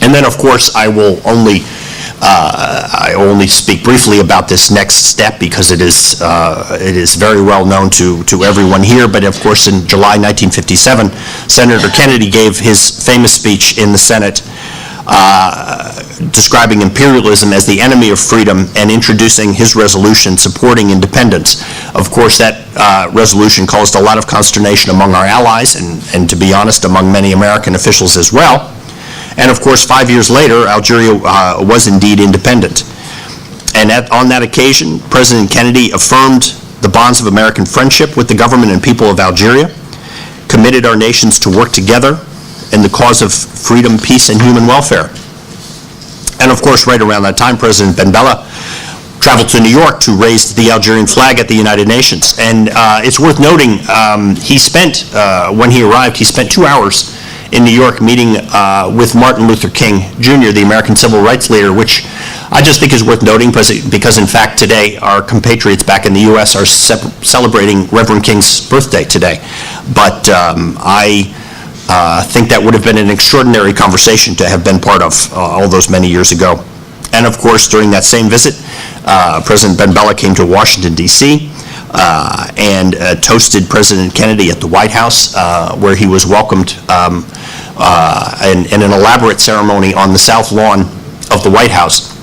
And then, of course, I only speak briefly about this next step because it is very well known to everyone here. But of course, in July 1957, Senator Kennedy gave his famous speech in the Senate describing imperialism as the enemy of freedom and introducing his resolution supporting independence. Of course, that resolution caused a lot of consternation among our allies and to be honest, among many American officials as well. And of course, 5 years later, Algeria was indeed independent. And on that occasion, President Kennedy affirmed the bonds of American friendship with the government and people of Algeria, committed our nations to work together in the cause of freedom, peace, and human welfare. And of course, right around that time, President Ben Bella traveled to New York to raise the Algerian flag at the United Nations. And it's worth noting, when he arrived, he spent 2 hours in New York meeting with Martin Luther King Jr., the American civil rights leader, which I just think is worth noting because in fact today our compatriots back in the U.S. are celebrating Reverend King's birthday today. But I think that would have been an extraordinary conversation to have been part of all those many years ago. And of course, during that same visit, President Ben Bella came to Washington, D.C., and toasted President Kennedy at the White House, where he was welcomed in an elaborate ceremony on the South Lawn of the White House.